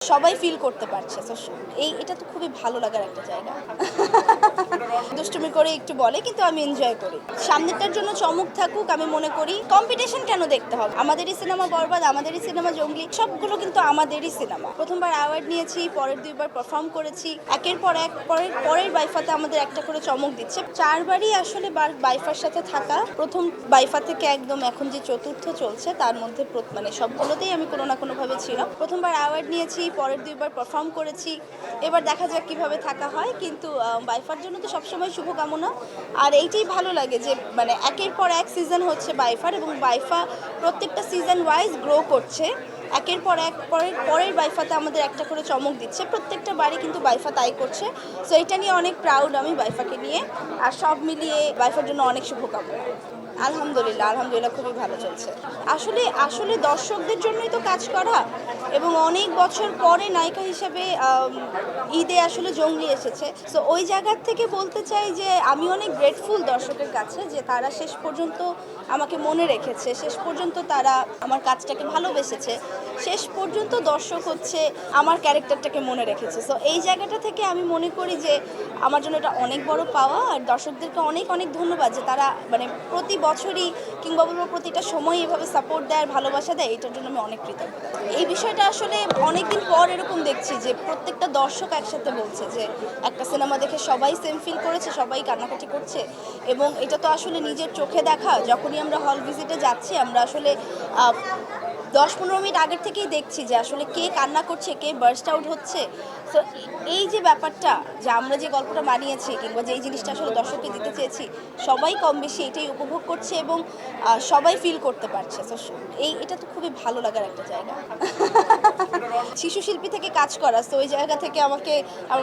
সবাই ফিল করতে পারছে। সো এটা তো খুবই ভালো লাগার একটা জায়গা। দুষ্টুমি করে একটু বলে কিন্তু আমি এনজয় করি। সামনেরটার জন্য চমক থাকুক আমি মনে করি। কম্পিটিশন কেন দেখতে হবে? আমাদেরই সিনেমা বরবাদ, আমাদেরই সিনেমা জঙ্গলি, সবগুলো কিন্তু আমাদেরই সিনেমা। প্রথমবার অ্যাওয়ার্ড নিয়েছি, পরের ২ বার পারফর্ম করেছি। একের পর এক পরের বাইফাতে আমাদের একটা করে চমক দিচ্ছে। ৪ বারই আসলে বাইফার সাথে থাকা। প্রথম বাইফা থেকে একদম এখন যে চতুর্থ চলছে তার মধ্যে মানে সবগুলোতেই আমি কোনো না কোনোভাবে ছিলাম। প্রথমবার অ্যাওয়ার্ড নিয়েছি, পরের ২ বার পারফর্ম করেছি। এবার দেখা যাক কিভাবে থাকা হয়, কিন্তু বাইফার জন্য তো সবসময় শুভকামনা। আর এইটাই ভালো লাগে যে মানে একের পর এক সিজন হচ্ছে বাইফার, এবং বাইফা প্রত্যেকটা সিজন ওয়াইজ গ্রো করছে। একের পর এক পরের বাইফাতে আমাদের একটা করে চমক দিচ্ছে। প্রত্যেকটা বাড়ি কিন্তু বাইফা তাই করছে। সো এটা নিয়ে অনেক প্রাউড আমি বাইফাকে নিয়ে। আর সব মিলিয়ে বাইফার জন্য অনেক শুভকামনা। আলহামদুলিল্লাহ খুবই ভালো চলছে। আসলে দর্শকদের জন্যই তো কাজ করা, এবং অনেক বছর পরে নায়িকা হিসেবে ঈদে আসলে জঙ্গলি এসেছে। সো ওই জায়গার থেকে বলতে চাই যে আমি অনেক গ্রেটফুল দর্শকের কাছে, যে তারা শেষ পর্যন্ত আমাকে মনে রেখেছে, শেষ পর্যন্ত তারা আমার কাজটাকে ভালোবেসেছে, শেষ পর্যন্ত দর্শক হচ্ছে আমার ক্যারেক্টারটাকে মনে রেখেছে। সো এই জায়গাটা থেকে আমি মনে করি যে আমার জন্য এটা অনেক বড় পাওয়া। আর দর্শকদেরকে অনেক অনেক ধন্যবাদ যে তারা মানে প্রতি বছরই কিংবা বলবো প্রতিটা সময় এভাবে সাপোর্ট দেয় আর ভালোবাসা দেয়। এটার জন্য আমি অনেক কৃতজ্ঞ। এই বিষয়টা আসলে অনেকদিন পর এরকম দেখছি যে প্রত্যেকটা দর্শক একসাথে বলছে যে একটা সিনেমা দেখে সবাই সেম ফিল করেছে, সবাই কান্নাকাটি করছে। এবং এটা তো আসলে নিজের চোখে দেখা। যখনই আমরা হল ভিজিটে যাচ্ছি আমরা আসলে ১০-১৫ মিনিট আগের থেকেই দেখছি যে আসলে কে কান্না করছে, কে বার্স্ট আউট হচ্ছে। সো এই যে ব্যাপারটা, যে আমরা যে গল্পটা বানিয়েছি কিংবা যে এই জিনিসটা আসলে দর্শককে দিতে চেয়েছি, সবাই কম বেশি এটাই উপভোগ করছে এবং সবাই ফিল করতে পারছে। সো এটা তো খুবই ভালো লাগার একটা জায়গা। শিশু শিল্পী থেকে কাজ করা, তো ওই জায়গা থেকে আমার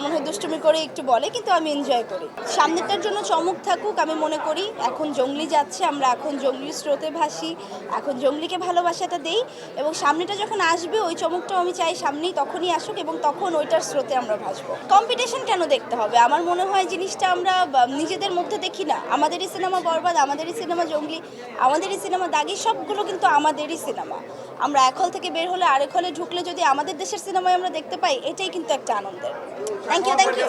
মনে হয় দুষ্টুমি করে একটু বলে কিন্তু আমি এনজয় করি। সামনেরটার জন্য চমক থাকুক আমি মনে করি। এখন জঙ্গলি যাচ্ছে, আমরা এখন জঙ্গলির স্রোতে ভাসি, এখন জঙ্গলিকে ভালোবাসাটা দেই, এবং সামনেটা যখন আসবে ওই চমকটাও আমি চাই সামনেই তখনই আসুক, এবং তখন ওইটার স্রোতে আমরা ভাসবো। কম্পিটিশন কেন দেখতে হবে? আমার মনে হয় জিনিসটা আমরা নিজেদের মধ্যে দেখি না। আমাদেরই সিনেমা বরবাদ, আমাদেরই সিনেমা জঙ্গলি, আমাদেরই সিনেমা দাগি, সবগুলো কিন্তু আমাদেরই সিনেমা। আমরা এক হল থেকে বের হলে আরেক হলে ঢুকলে যদি আমাদের দেশের সিনেমায় আমরা দেখতে পাই, এটাই কিন্তু একটা আনন্দের। Thank you.